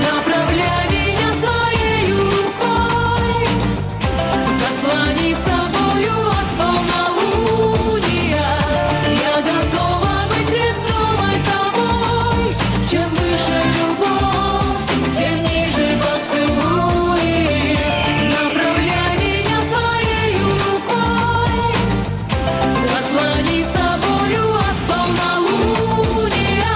Направляй меня своей рукой, заслони собою от полнолуния. Я готова быть ведомой тобой. Чем выше любовь, тем ниже поцелуи. Направляй меня своей рукой, заслони собою от полнолуния.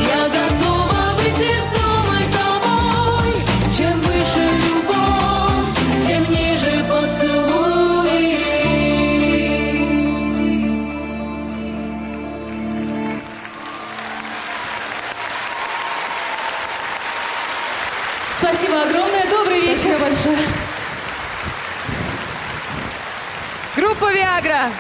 Я готова быть ведомой тобой. Чем выше любовь, тем ниже поцелуи. Спасибо огромное, добрый вечер. Спасибо большое. Группа «Виагра».